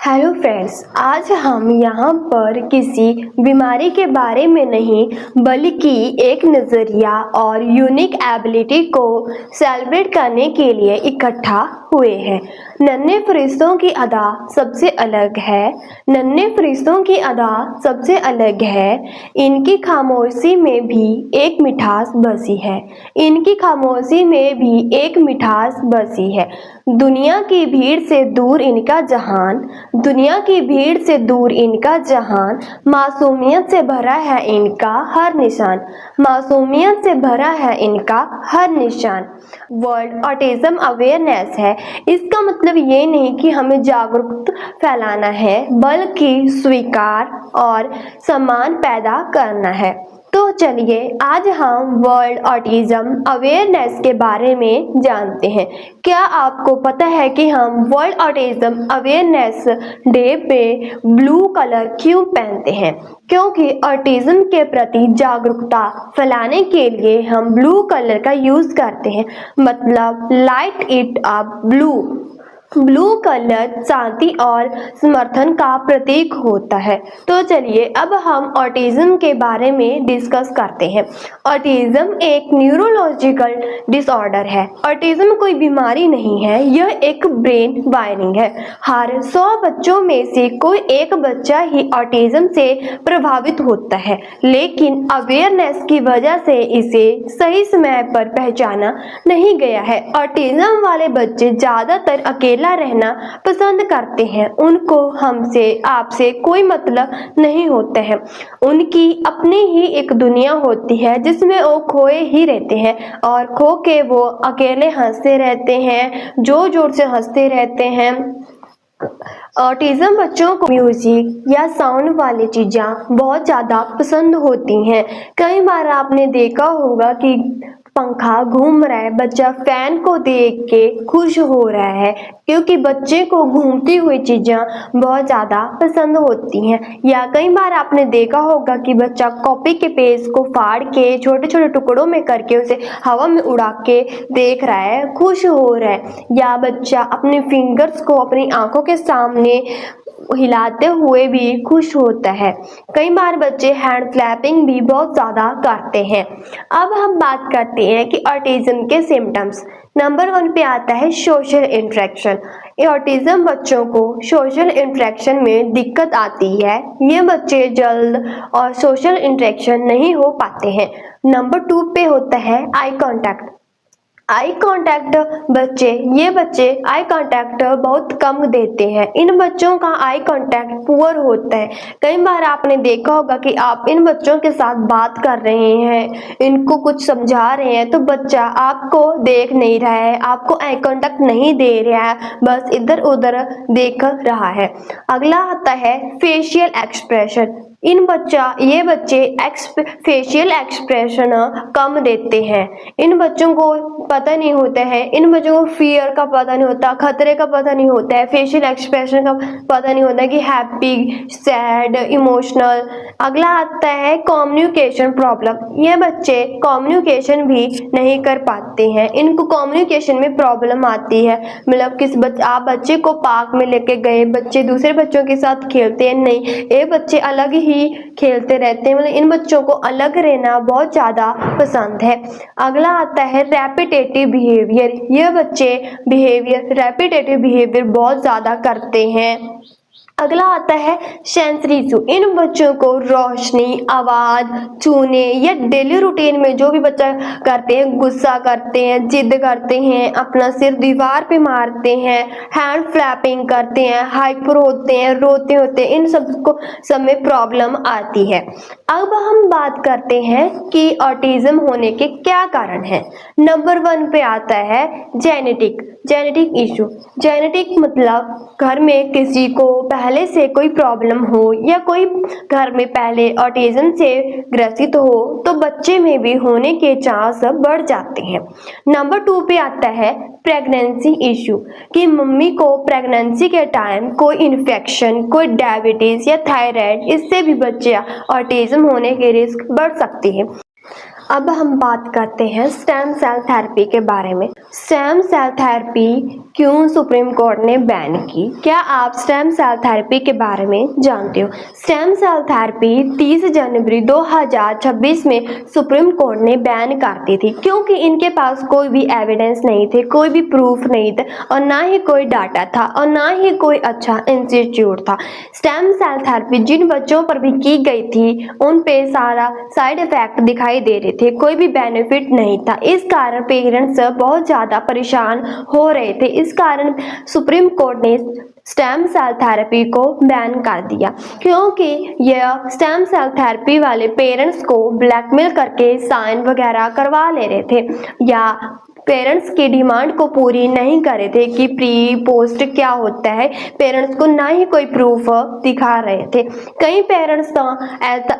Hello friends, आज हम यहाँ पर किसी बीमारी के बारे में नहीं बल्कि एक नज़रिया और यूनिक एबिलिटी को सेलिब्रेट करने के लिए इकट्ठा हुए हैं। नन्हे फरिश्तों की अदा सबसे अलग है। नन्हे फरिश्तों की अदा सबसे अलग है। इनकी खामोशी में भी एक मिठास बसी है। इनकी खामोशी में भी एक मिठास बसी है। दुनिया की भीड़ से दूर इनका जहान, दुनिया की भीड़ से दूर इनका जहान, मासूमियत से भरा है इनका हर निशान, मासूमियत से भरा है इनका हर निशान। वर्ल्ड ऑटिज्म अवेयरनेस है। इसका मतलब ये नहीं कि हमें जागरूकता फैलाना है, बल्कि स्वीकार और सम्मान पैदा करना है। तो चलिए आज हम वर्ल्ड ऑटिज्म अवेयरनेस के बारे में जानते हैं। क्या आपको पता है कि हम वर्ल्ड ऑटिज्म अवेयरनेस डे पे ब्लू कलर क्यों पहनते हैं? क्योंकि ऑटिज्म के प्रति जागरूकता फैलाने के लिए हम ब्लू कलर का यूज करते हैं। मतलब light it up blue. Blue colour शांति और समर्थन का प्रतीक होता है। तो चलिए अब हम ऑटिज्म के बारे में डिस्कस करते हैं। ऑटिज्म एक न्यूरोलॉजिकल डिसऑर्डर है। ऑटिज्म कोई बीमारी नहीं है, यह एक ब्रेन वायरिंग है। हर 100 बच्चों में से कोई एक बच्चा ही ऑटिज्म से प्रभावित होता है, लेकिन अवेयरनेस की वजह से इसे सही समय पर पहचाना नहीं गया है। ऑटिज्म वाले बच्चे ज्यादातर अकेला रहना पसंद करते हैं। उनको हमसे आपसे कोई मतलब नहीं होता है। उनकी अपनी ही एक दुनिया होती है जिसमें वो खोए ही रहते हैं और खो के वो अकेले हंसते रहते हैं, जोर जोर से हंसते रहते हैं। ऑटिज्म बच्चों को म्यूजिक या साउंड वाली चीज़ें बहुत ज़्यादा पसंद होती हैं। कई बार आपने देखा होगा कि पंखा घूम रहा है, बच्चा फैन को देख के खुश हो रहा है, क्योंकि बच्चे को घूमती हुई चीज़ें बहुत ज़्यादा पसंद होती हैं। या कई बार आपने देखा होगा कि बच्चा कॉपी के पेज को फाड़ के छोटे छोटे टुकड़ों में करके उसे हवा में उड़ा के देख रहा है, खुश हो रहा है। या बच्चा अपने फिंगर्स को अपनी आंखों के सामने हिलाते हुए भी खुश होता है। कई बार बच्चे हैंड क्लैपिंग भी बहुत ज़्यादा करते हैं। अब हम बात करते हैं कि ऑटिज्म के सिम्टम्स। नंबर 1 पे आता है सोशल इंटरेक्शन। ऑटिज्म बच्चों को सोशल इंटरेक्शन में दिक्कत आती है। ये बच्चे जल्द और सोशल इंटरेक्शन नहीं हो पाते हैं। नंबर 2 पे होता है आई कांटेक्ट। आई कांटेक्ट ये बच्चे आई कांटेक्ट बहुत कम देते हैं। इन बच्चों का आई कांटेक्ट पुअर होता है। कई बार आपने देखा होगा कि आप इन बच्चों के साथ बात कर रहे हैं, इनको कुछ समझा रहे हैं, तो बच्चा आपको देख नहीं रहा है, आपको आई कांटेक्ट नहीं दे रहा है, बस इधर उधर देख रहा है। अगला आता है फेशियल एक्सप्रेशन। ये बच्चे फेशियल एक्सप्रेशन कम देते हैं। इन बच्चों को पता नहीं होता है, इन बच्चों को फियर का पता नहीं होता, खतरे का पता नहीं होता है, फेशियल एक्सप्रेशन का पता नहीं होता है कि हैप्पी, सैड, इमोशनल। अगला आता है कम्युनिकेशन प्रॉब्लम। ये बच्चे कम्युनिकेशन भी नहीं कर पाते हैं, इनको कम्युनिकेशन में प्रॉब्लम आती है। मतलब आप बच्चे को पार्क में लेके गए, बच्चे दूसरे बच्चों के साथ खेलते हैं नहीं, ये बच्चे अलग ही खेलते रहते हैं। मतलब इन बच्चों को अलग रहना बहुत ज़्यादा पसंद है। अगला आता है रेपिटेटिव बिहेवियर। ये बच्चे रेपिटेटिव बिहेवियर बहुत ज़्यादा करते हैं। अगला आता है सेंसरी इशू। इन बच्चों को रोशनी, आवाज़, छूने या डेली रूटीन में जो भी बच्चा करते हैं, गुस्सा करते हैं, जिद करते हैं, अपना सिर दीवार पे मारते हैं, हैंड फ्लैपिंग करते हैं, हाइपर होते हैं, रोते होते हैं, इन सब में प्रॉब्लम आती है। अब हम बात करते हैं कि ऑटिज्म होने के क्या कारण हैं। नंबर 1 पे आता है जेनेटिक इशू। जेनेटिक मतलब घर में किसी को पहले से कोई प्रॉब्लम हो या कोई घर में पहले ऑटिज्म से ग्रसित हो तो बच्चे में भी होने के चांस बढ़ जाते हैं। नंबर 2 पे आता है प्रेगनेंसी इशू, कि मम्मी को प्रेगनेंसी के टाइम कोई इन्फेक्शन, कोई डायबिटीज या थायराइड, इससे भी बच्चे ऑटिज्म होने के रिस्क बढ़ सकती है। अब हम बात करते हैं स्टेम सेल थेरेपी के बारे में। स्टेम सेल थेरेपी क्यों सुप्रीम कोर्ट ने बैन की? क्या आप स्टेम सेल थेरेपी के बारे में जानते हो? स्टेम सेल थेरेपी 30 जनवरी 2026 में सुप्रीम कोर्ट ने बैन कर दी थी, क्योंकि इनके पास कोई भी एविडेंस नहीं थे, कोई भी प्रूफ नहीं था, और ना ही कोई डाटा था, और ना ही कोई अच्छा इंस्टीट्यूट था। स्टेम सेल थेरेपी जिन बच्चों पर भी की गई थी, उन पे सारा साइड इफेक्ट दिखाई दे रहे थे, कोई भी बेनिफिट नहीं था। इस कारण पेरेंट्स बहुत ज़्यादा परेशान हो रहे थे। इस कारण सुप्रीम कोर्ट ने स्टेम सेल थेरेपी को बैन कर दिया, क्योंकि यह स्टेम सेल थेरेपी वाले पेरेंट्स को ब्लैकमेल करके साइन वगैरह करवा ले रहे थे, या पेरेंट्स की डिमांड को पूरी नहीं कर रहे थे कि प्री पोस्ट क्या होता है। पेरेंट्स को ना ही कोई प्रूफ दिखा रहे थे। कई पेरेंट्स तो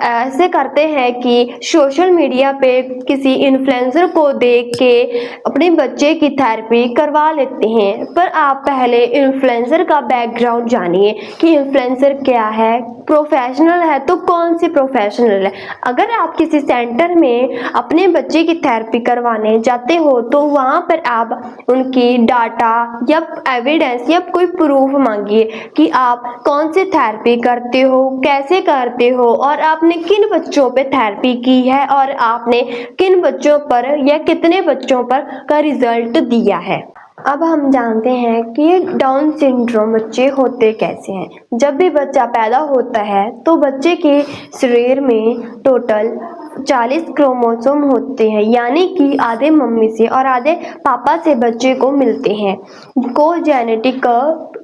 ऐसे करते हैं कि सोशल मीडिया पे किसी इन्फ्लुएंसर को देख के अपने बच्चे की थेरेपी करवा लेते हैं। पर आप पहले इन्फ्लुएंसर का बैकग्राउंड जानिए कि इन्फ्लुएंसर क्या है, प्रोफेशनल है तो कौन सी प्रोफेशनल है। अगर आप किसी सेंटर में अपने बच्चे की थेरेपी करवाने जाते हो तो वहाँ पर आप उनकी डाटा या एविडेंस या कोई प्रूफ मांगिए कि आप कौन सी थेरेपी करते हो, कैसे करते हो, और आपने किन बच्चों पे थेरेपी की है, और आपने किन बच्चों पर या कितने बच्चों पर का रिजल्ट दिया है। अब हम जानते हैं कि डाउन सिंड्रोम बच्चे होते कैसे हैं। जब भी बच्चा पैदा होता है तो बच्चे के शरीर में टोटल 40 क्रोमोसोम होते हैं, यानी कि आधे मम्मी से और आधे पापा से बच्चे को मिलते हैं। को जेनेटिक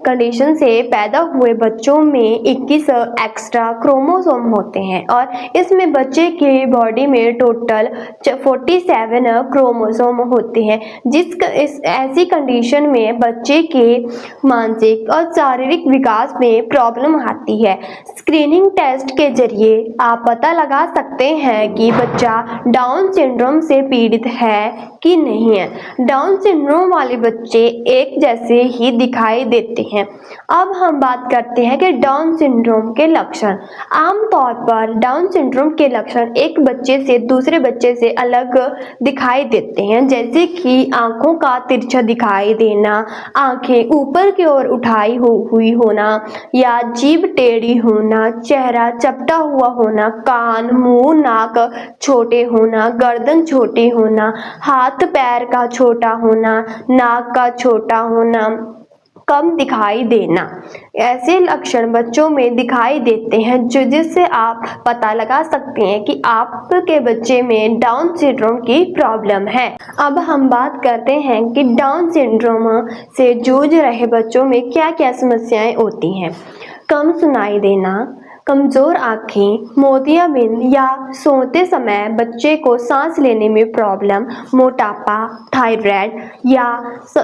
कंडीशन से पैदा हुए बच्चों में 21 एक्स्ट्रा क्रोमोसोम होते हैं, और इसमें बच्चे की बॉडी में टोटल 47 क्रोमोसोम होते हैं। इस ऐसी कंडीशन में बच्चे के मानसिक और शारीरिक विकास में प्रॉब्लम आती है। स्क्रीनिंग टेस्ट के जरिए आप पता लगा सकते हैं कि बच्चा डाउन सिंड्रोम से पीड़ित है कि नहीं है। डाउन सिंड्रोम वाले बच्चे एक जैसे ही दिखाई देते हैं। अब हम बात करते हैं कि डाउन सिंड्रोम के लक्षण। आमतौर पर डाउन सिंड्रोम के लक्षण एक बच्चे से दूसरे बच्चे से अलग दिखाई देते हैं, जैसे कि आंखों का तिरछा दिखाई देना, आंखें ऊपर की ओर उठाई हुई होना, या जीभ टेढ़ी होना, चेहरा चपटा हुआ होना, कान, मुंह, नाक छोटे होना, गर्दन छोटी होना, हाथ पैर का छोटा होना, नाक का छोटा होना, कम दिखाई देना। ऐसे लक्षण बच्चों में दिखाई देते हैं जिससे आप पता लगा सकते हैं कि आपके बच्चे में डाउन सिंड्रोम की प्रॉब्लम है। अब हम बात करते हैं कि डाउन सिंड्रोम से जूझ रहे बच्चों में क्या क्या समस्याएं होती हैं। कम सुनाई देना, कमजोर आँखें, मोतियाबिंद या सोते समय बच्चे को सांस लेने में प्रॉब्लम, मोटापा, थायराइड या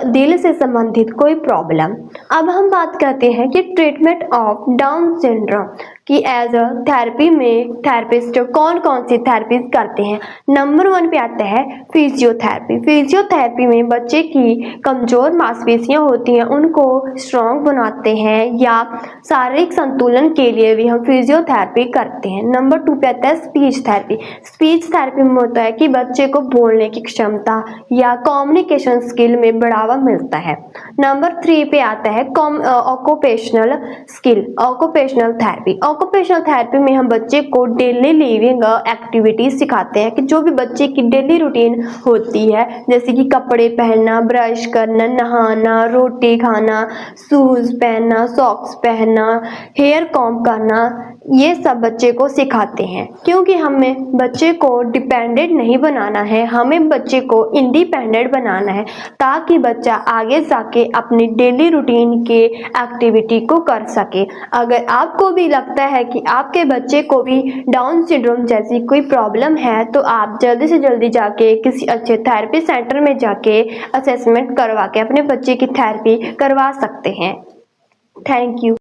दिल से संबंधित कोई प्रॉब्लम। अब हम बात करते हैं कि ट्रीटमेंट ऑफ डाउन सिंड्रोम कि एज अ थेरेपी में थेरेपिस्ट कौन कौन सी थेरेपी करते हैं। नंबर 1 पे आता है फिजियोथेरेपी। फिजियोथेरेपी में बच्चे की कमजोर मांसपेशियां होती हैं, उनको स्ट्रॉन्ग बनाते हैं, या शारीरिक संतुलन के लिए भी हम फिजियोथेरेपी करते हैं। नंबर 2 पे आता है स्पीच थेरेपी। स्पीच थेरेपी में होता है कि बच्चे को बोलने की क्षमता या कम्युनिकेशन स्किल में बढ़ावा मिलता है। नंबर 3 पे आता है occupational skill, occupational therapy. Occupational therapy में हम बच्चे को डेली लिविंग एक्टिविटीज सिखाते हैं कि जो भी बच्चे की डेली रूटीन होती है, जैसे कि कपड़े पहनना, ब्रश करना, नहाना, रोटी खाना, शूज पहनना, सॉक्स पहनना, हेयर कॉम्ब करना, ये सब बच्चे को सिखाते हैं। क्योंकि हमें बच्चे को डिपेंडेंट नहीं बनाना है, हमें बच्चे को इंडिपेंडेंट बनाना है, ताकि बच्चा आगे जाके अपनी डेली रूटीन के एक्टिविटी को कर सके। अगर आपको भी लगता है कि आपके बच्चे को भी डाउन सिंड्रोम जैसी कोई प्रॉब्लम है, तो आप जल्दी से जल्दी जाके किसी अच्छे थेरेपी सेंटर में जाके असेसमेंट करवा के अपने बच्चे की थेरेपी करवा सकते हैं। Thank you.